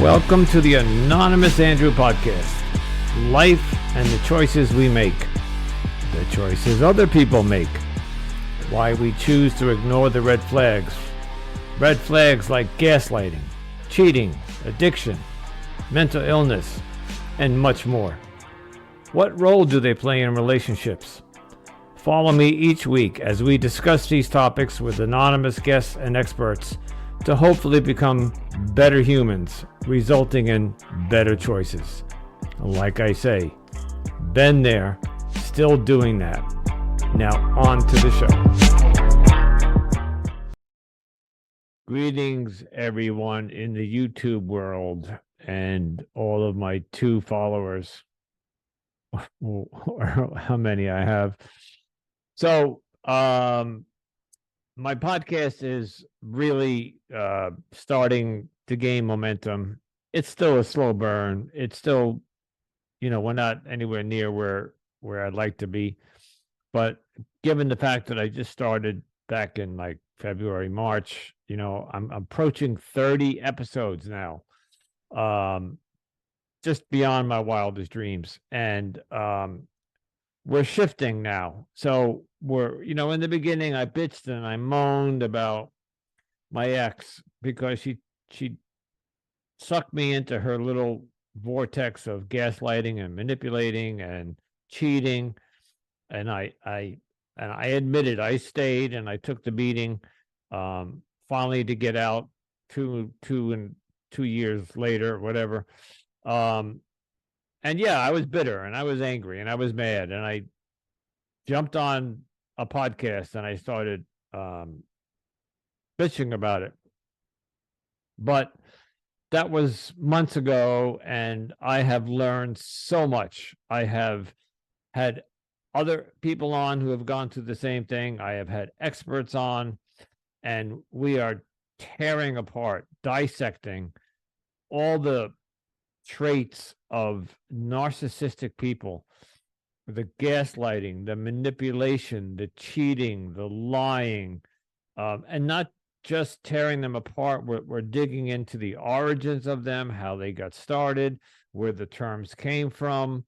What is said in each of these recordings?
Welcome to the Anonymous Andrew podcast. Life and the choices we make. The choices other people make. Why we choose to ignore the red flags. Red flags like gaslighting, cheating, addiction, mental illness, and much more. What role do they play in relationships? Follow me each week as we discuss these topics with anonymous guests and experts to hopefully become better humans, resulting in better choices. Like I say, been there, still doing that. Now on to the show. Greetings, everyone in the YouTube world and all of my 2 followers, or how many I have. So, my podcast is really starting to gain momentum. It's still a slow burn. It's still, we're not anywhere near where I'd like to be. But given the fact that I just started back in like February, March, I'm approaching 30 episodes now. Just beyond my wildest dreams. And we're shifting now. So we're, in the beginning, I bitched and I moaned about my ex because she sucked me into her little vortex of gaslighting and manipulating and cheating. And I admitted I stayed and I took the beating, finally to get out 2 years later, whatever. And yeah, I was bitter and I was angry and I was mad and I jumped on a podcast and I started bitching about it. But that was months ago and I have learned so much. I have had other people on who have gone through the same thing. I have had experts on, and we are tearing apart, dissecting all the traits of narcissistic people, the gaslighting, the manipulation, the cheating, the lying, and not just tearing them apart. We're digging into the origins of them, how they got started, where the terms came from.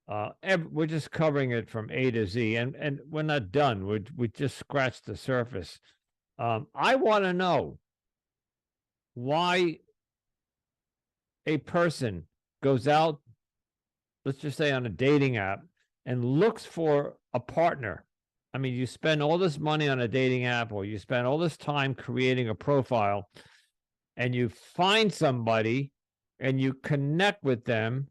We're just covering it from A to Z, and we're not done. We just scratched the surface. I want to know why a person goes out, let's just say on a dating app, and looks for a partner. I mean, you spend all this money on a dating app, or you spend all this time creating a profile, and you find somebody and you connect with them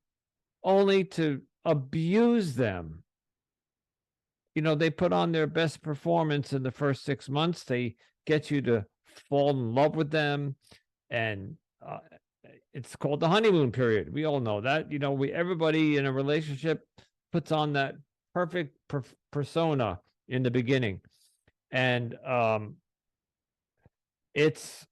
only to abuse them. They put on their best performance in the first 6 months. They get you to fall in love with them, and it's called the honeymoon period. We all know that. Everybody in a relationship puts on that perfect persona in the beginning, and it's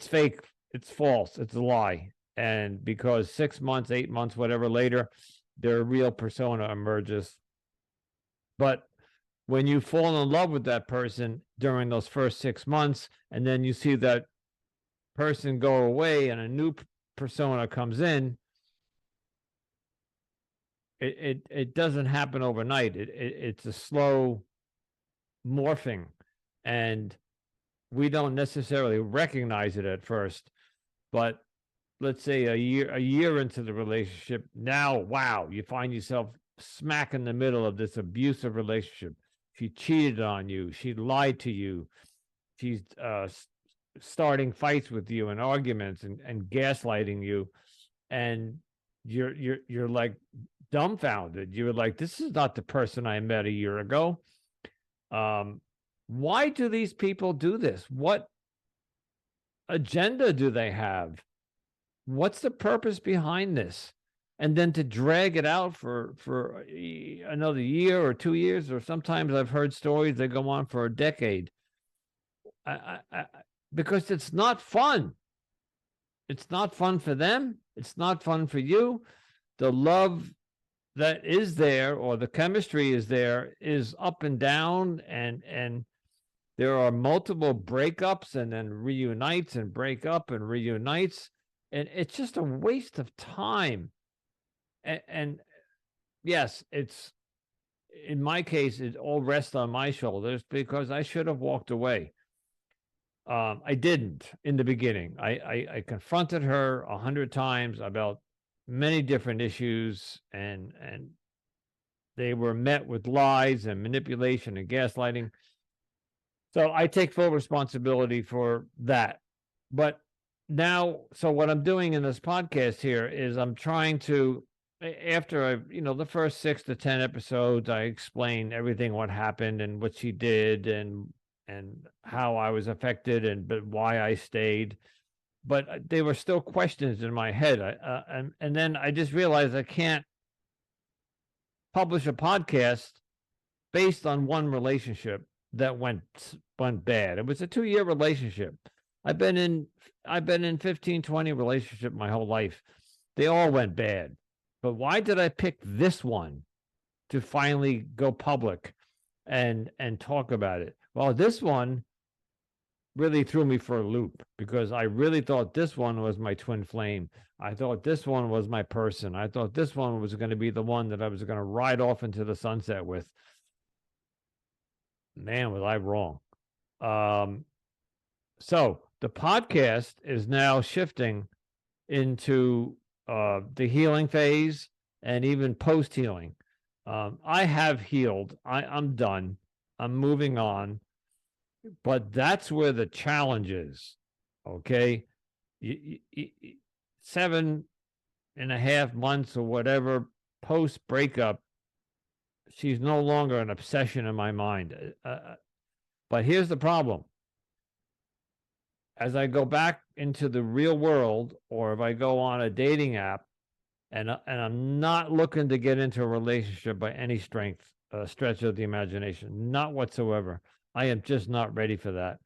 fake, it's false, it's a lie. And because 6 months, 8 months, whatever later, their real persona emerges. But when you fall in love with that person during those first 6 months, and then you see that person go away and a new persona comes in, it doesn't happen overnight. It's a slow morphing, and we don't necessarily recognize it at first. But let's say a year into the relationship, now, wow, you find yourself smack in the middle of this abusive relationship. She cheated on you. She lied to you. She's starting fights with you and arguments and gaslighting you, and you're like dumbfounded. You're like, this is not the person I met a year ago. Why do these people do this? What agenda do they have? What's the purpose behind this? And then to drag it out for another year or 2 years, or sometimes I've heard stories that go on for a decade. Because it's not fun. It's not fun for them. It's not fun for you. The love that is there, or the chemistry is there, is up and down, and there are multiple breakups and then reunites and break up and reunites. And it's just a waste of time. And yes, it's, in my case, it all rests on my shoulders because I should have walked away. I didn't in the beginning. I confronted her 100 times about many different issues, and they were met with lies and manipulation and gaslighting. So I take full responsibility for that. But now, so what I'm doing in this podcast here is I'm trying to, after I, the first 6 to 10 episodes, I explain everything, what happened and what she did, and how I was affected, but why I stayed. But they were still questions in my head. And then I just realized I can't publish a podcast based on one relationship that went bad. It was a 2-year relationship. I've been in 15, 20 relationship my whole life. They all went bad. But why did I pick this one to finally go public and talk about it? Well, this one really threw me for a loop because I really thought this one was my twin flame. I thought this one was my person. I thought this one was going to be the one that I was going to ride off into the sunset with. Man, was I wrong. So the podcast is now shifting into the healing phase and even post healing. I have healed. I'm done. I'm moving on. But that's where the challenge is. Okay. 7.5 months or whatever post breakup, she's no longer an obsession in my mind. But here's the problem. As I go back into the real world, or if I go on a dating app, and I'm not looking to get into a relationship by any stretch of the imagination, not whatsoever. I am just not ready for that.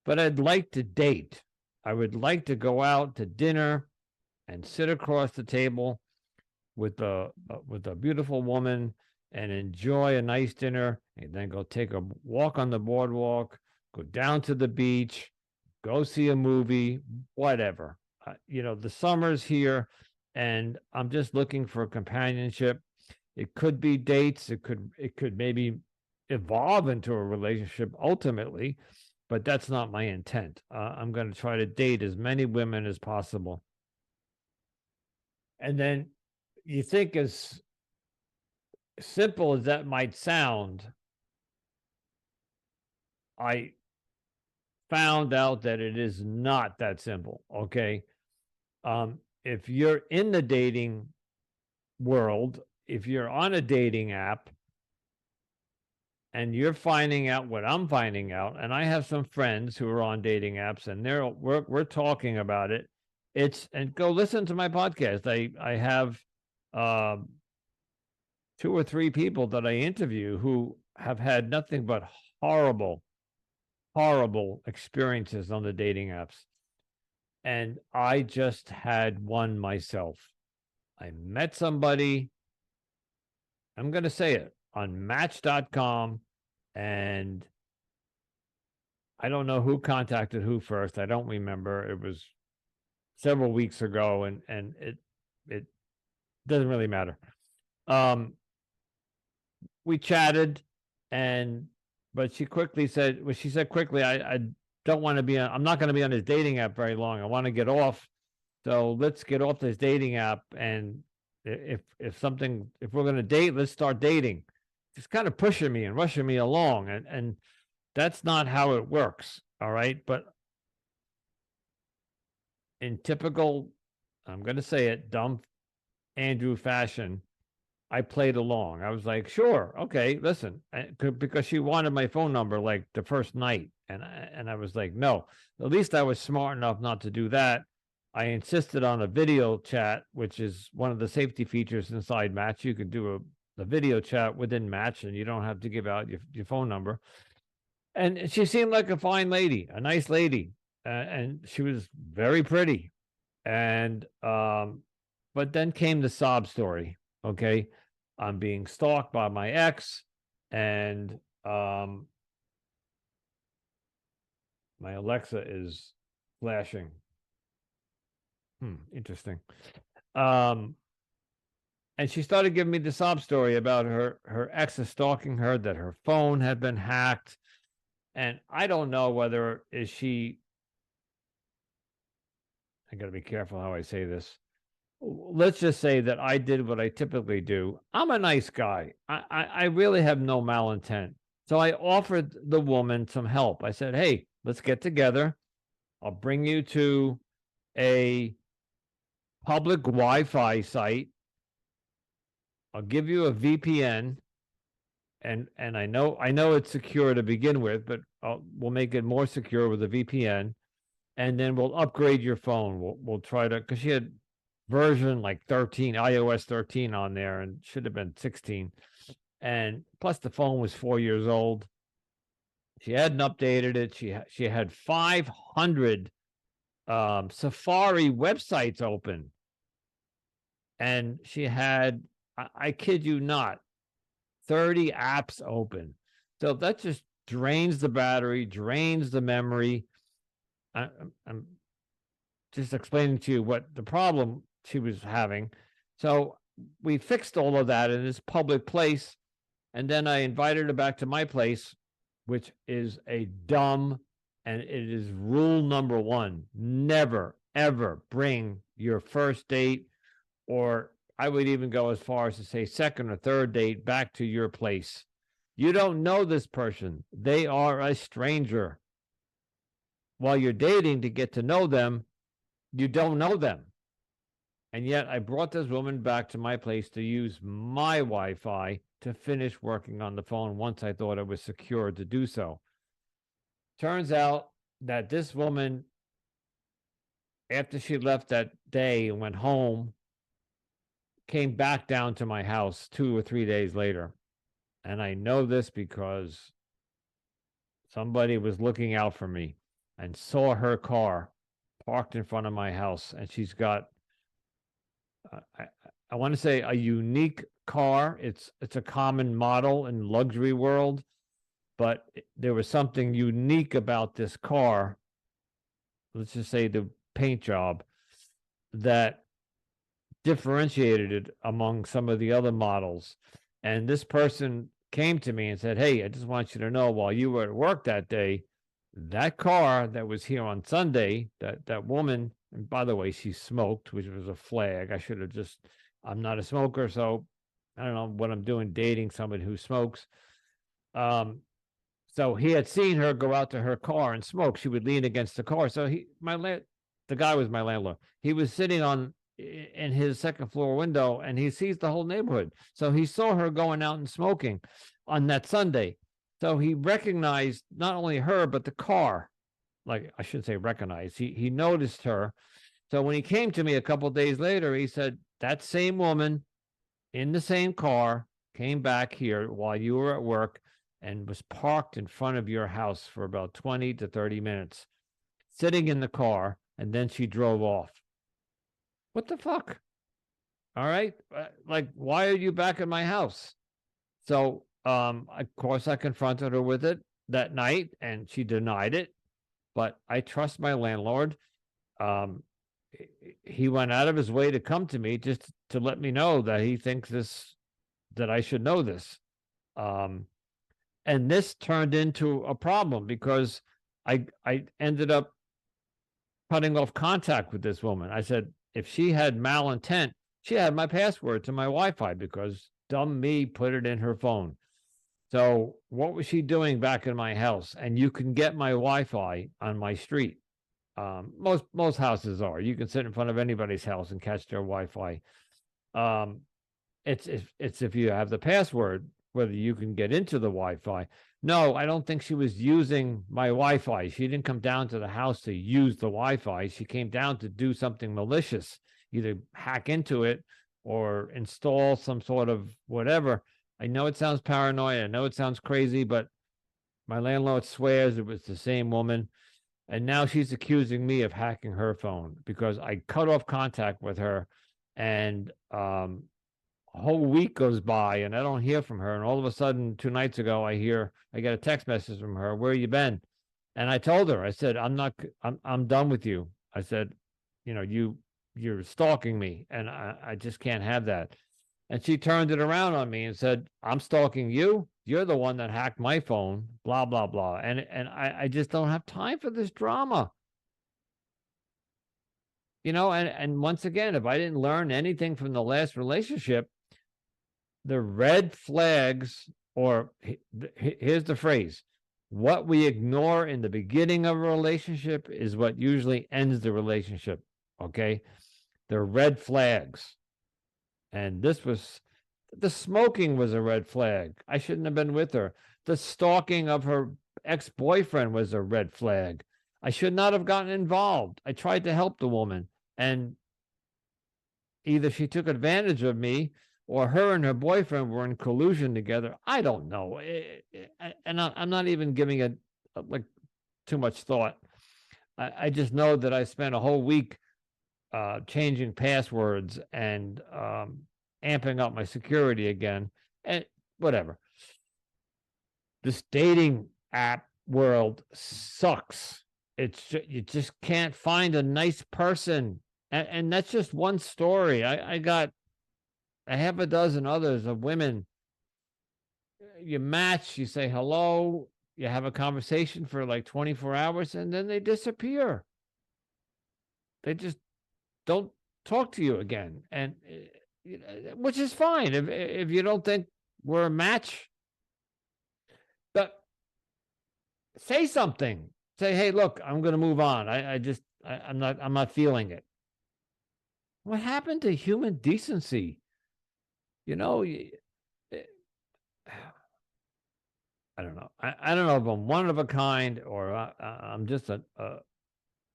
But I'd like to date. I would like to go out to dinner and sit across the table with a beautiful woman and enjoy a nice dinner, and then go take a walk on the boardwalk, go down to the beach, go see a movie, whatever. The summer's here, and I'm just looking for companionship. It could be dates. It could maybe evolve into a relationship ultimately, but that's not my intent. I'm going to try to date as many women as possible. And then you think, as simple as that might sound, I found out that it is not that simple. Okay. If you're in the dating world, if you're on a dating app and you're finding out what I'm finding out, and I have some friends who are on dating apps, and we're talking about it. And go listen to my podcast. I have 2 or 3 people that I interview who have had nothing but horrible experiences on the dating apps. And I just had one myself. I met somebody, I'm going to say it, on match.com, and I don't know who contacted who first. I don't remember. It was several weeks ago, and it doesn't really matter. We chatted, but she quickly said, I don't want to be on, I'm not going to be on this dating app very long. I want to get off. So let's get off this dating app. And if we're going to date, let's start dating. It's kind of pushing me and rushing me along. And that's not how it works. All right. But in typical, I'm going to say it, dumb Andrew fashion, I played along. I was like, sure, okay, listen, because she wanted my phone number like the first night, and I was like, no. At least I was smart enough not to do that. I insisted on a video chat, which is one of the safety features inside Match. You could do a video chat within Match, and you don't have to give out your phone number. And she seemed like a fine lady, a nice lady, and she was very pretty. And but then came the sob story. Okay. I'm being stalked by my ex, and my Alexa is flashing. Interesting. Um, and she started giving me the sob story about her ex is stalking her, that her phone had been hacked, and I don't know whether is she. I got to be careful how I say this. Let's just say that I did what I typically do. I'm a nice guy. I really have no malintent. So I offered the woman some help. I said, hey, let's get together. I'll bring you to a public Wi-Fi site. I'll give you a VPN, and I know it's secure to begin with, but we'll make it more secure with a VPN, and then we'll upgrade your phone. We'll try to, because she had version like 13, iOS 13 on there, and should have been 16. And plus, the phone was 4 years old. She hadn't updated it. She had 500 Safari websites open, and she had, I kid you not, 30 apps open. So that just drains the battery, drains the memory. I'm just explaining to you what the problem she was having. So we fixed all of that in this public place. And then I invited her back to my place, which is a dumb, and it is rule number one: never, ever bring your first date, or I would even go as far as to say second or third date, back to your place. You don't know this person. They are a stranger. While you're dating to get to know them, you don't know them. And yet I brought this woman back to my place to use my Wi-Fi to finish working on the phone once I thought it was secure to do so. Turns out that this woman, after she left that day and went home, came back down to my house 2 or 3 days later. And I know this because somebody was looking out for me and saw her car parked in front of my house. And she's got, I want to say, a unique car. It's a common model in luxury world, but there was something unique about this car. Let's just say the paint job that differentiated it among some of the other models. And this person came to me and said, hey, I just want you to know, while you were at work that day, that car that was here on Sunday, that woman, and by the way, she smoked, which was a flag. I should have just, I'm not a smoker, so I don't know what I'm doing dating somebody who smokes. So he had seen her go out to her car and smoke. She would lean against the car. So the guy was my landlord. He was sitting in his second floor window, and he sees the whole neighborhood. So he saw her going out and smoking on that Sunday. So he recognized not only her, but the car. Like, I shouldn't say recognize. He noticed her. So when he came to me a couple of days later, he said, that same woman in the same car came back here while you were at work and was parked in front of your house for about 20 to 30 minutes, sitting in the car, and then she drove off. What the fuck? All right. Like, why are you back at my house? So, of course, I confronted her with it that night, and she denied it. But I trust my landlord. He went out of his way to come to me just to let me know that he thinks that I should know this. And this turned into a problem because I ended up cutting off contact with this woman. I said, if she had malintent, she had my password to my Wi-Fi because dumb me put it in her phone. So what was she doing back in my house? And you can get my Wi-Fi on my street. Most houses are. You can sit in front of anybody's house and catch their Wi-Fi. It's if you have the password, whether you can get into the Wi-Fi. No, I don't think she was using my Wi-Fi. She didn't come down to the house to use the Wi-Fi. She came down to do something malicious, either hack into it or install some sort of whatever. I know it sounds paranoid. I know it sounds crazy, but my landlord swears it was the same woman. And now she's accusing me of hacking her phone because I cut off contact with her, and a whole week goes by and I don't hear from her. And all of a sudden, 2 nights ago, I get a text message from her. Where you been? And I told her, I said, I'm done with you. I said, you you're stalking me, and I just can't have that. And she turned it around on me and said, I'm stalking you. You're the one that hacked my phone, blah, blah, blah. And I just don't have time for this drama. And once again, if I didn't learn anything from the last relationship, the red flags, or here's the phrase, what we ignore in the beginning of a relationship is what usually ends the relationship. Okay. They're red flags. And the smoking was a red flag. I shouldn't have been with her. The stalking of her ex-boyfriend was a red flag. I should not have gotten involved. I tried to help the woman, and either she took advantage of me, or her and her boyfriend were in collusion together. I don't know. And I'm not even giving it like too much thought. I just know that I spent a whole week changing passwords and amping up my security again, and whatever. This dating app world sucks. You just can't find a nice person, and that's just one story. I got a half a dozen others of women. You match, you say hello, you have a conversation for like 24 hours, and then they disappear. They just don't talk to you again, and which is fine if you don't think we're a match. But say something. Say, hey, look, I'm going to move on. I'm not feeling it. What happened to human decency? I don't know. I don't know if I'm one of a kind, or I'm just a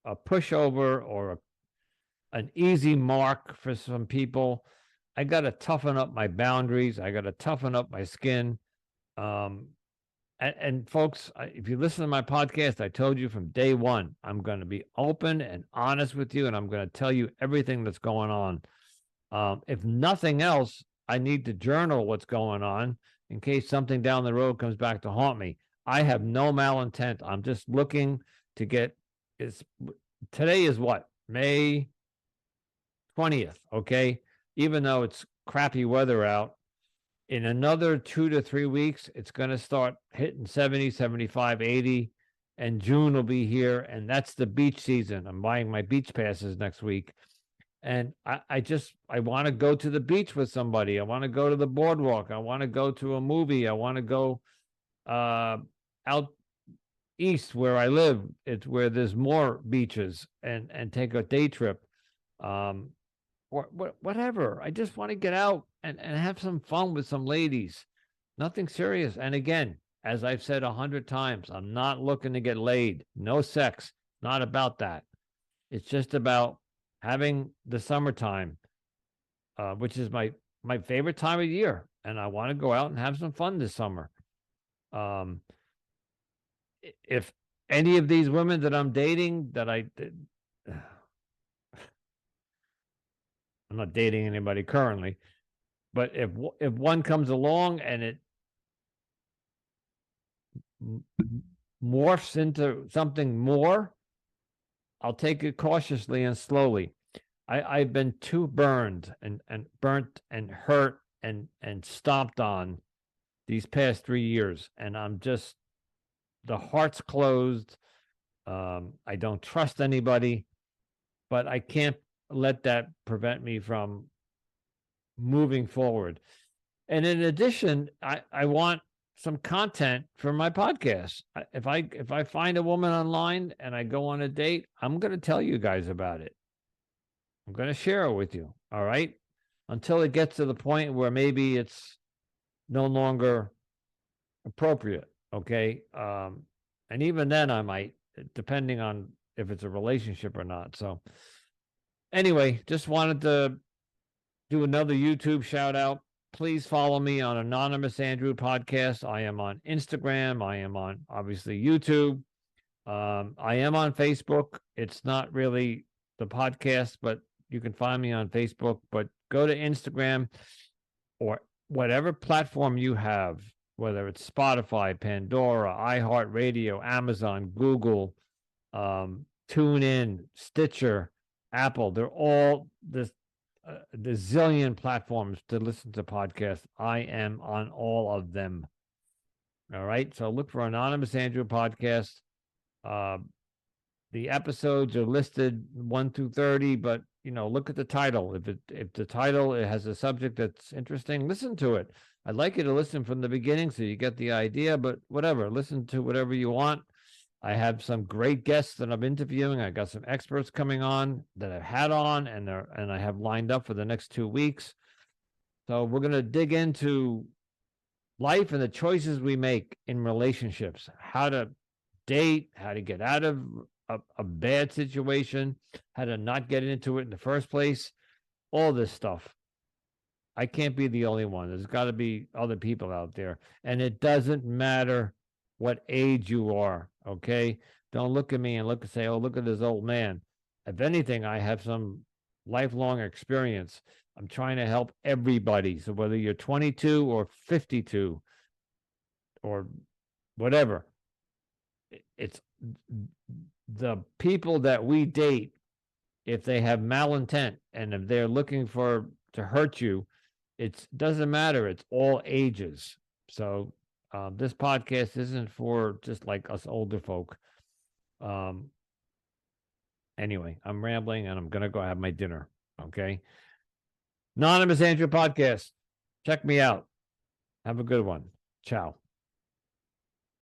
pushover, or an easy mark for some people. I got to toughen up my boundaries. I got to toughen up my skin. And folks, if you listen to my podcast, I told you from day one, I'm going to be open and honest with you, and I'm going to tell you everything that's going on. If nothing else, I need to journal what's going on in case something down the road comes back to haunt me. I have no malintent. I'm just looking to get. Today is what? May 20th, okay? Even though it's crappy weather out, in another 2 to 3 weeks, it's going to start hitting 70, 75, 80, and June will be here, and that's the beach season. I'm buying my beach passes next week, and I want to go to the beach with somebody. I want to go to the boardwalk. I want to go to a movie. I want to go out east where I live. It's where there's more beaches, and take a day trip. Or whatever. I just want to get out and have some fun with some ladies. Nothing serious. And again, as I've said 100 times, I'm not looking to get laid. No sex. Not about that. It's just about having the summertime, which is my favorite time of year. And I want to go out and have some fun this summer. If any of these women that I'm dating that I'm not dating anybody currently, but if one comes along and it morphs into something more, I'll take it cautiously and slowly. I've been too burned and burnt and hurt and stomped on these past 3 years, and I'm just, the heart's closed. I don't trust anybody, but I can't let that prevent me from moving forward. And in addition, I want some content for my podcast. If I find a woman online and I go on a date, I'm going to tell you guys about it. I'm going to share it with you. All right. Until it gets to the point where maybe it's no longer appropriate. Okay. And even then I might, depending on if it's a relationship or not. So anyway, just wanted to do another YouTube shout out. Please follow me on Anonymous Andrew Podcast. I am on Instagram. I am on, obviously, YouTube. I am on Facebook. It's not really the podcast, but you can find me on Facebook. But go to Instagram or whatever platform you have, whether it's Spotify, Pandora, iHeartRadio, Amazon, Google, TuneIn, Stitcher, Apple. They're all the zillion platforms to listen to podcasts. I am on all of them. All right. So look for Anonymous Andrew podcast. The episodes are listed 1 through 30, but look at the title. If the title it has a subject that's interesting, listen to it. I'd like you to listen from the beginning so you get the idea, but whatever, listen to whatever you want. I have some great guests that I'm interviewing. I got some experts coming on that I've had on, and I have lined up for the next 2 weeks. So we're going to dig into life and the choices we make in relationships, how to date, how to get out of a bad situation, how to not get into it in the first place, all this stuff. I can't be the only one. There's got to be other people out there. And it doesn't matter what age you are, okay? Don't look at me and say, oh, look at this old man. If anything, I have some lifelong experience. I'm trying to help everybody. So whether you're 22 or 52 or whatever, it's the people that we date, if they have malintent and if they're looking to hurt you, it doesn't matter. It's all ages. So this podcast isn't for just like us older folk. Anyway, I'm rambling and I'm going to go have my dinner. Okay. Anonymous Andrew podcast. Check me out. Have a good one. Ciao.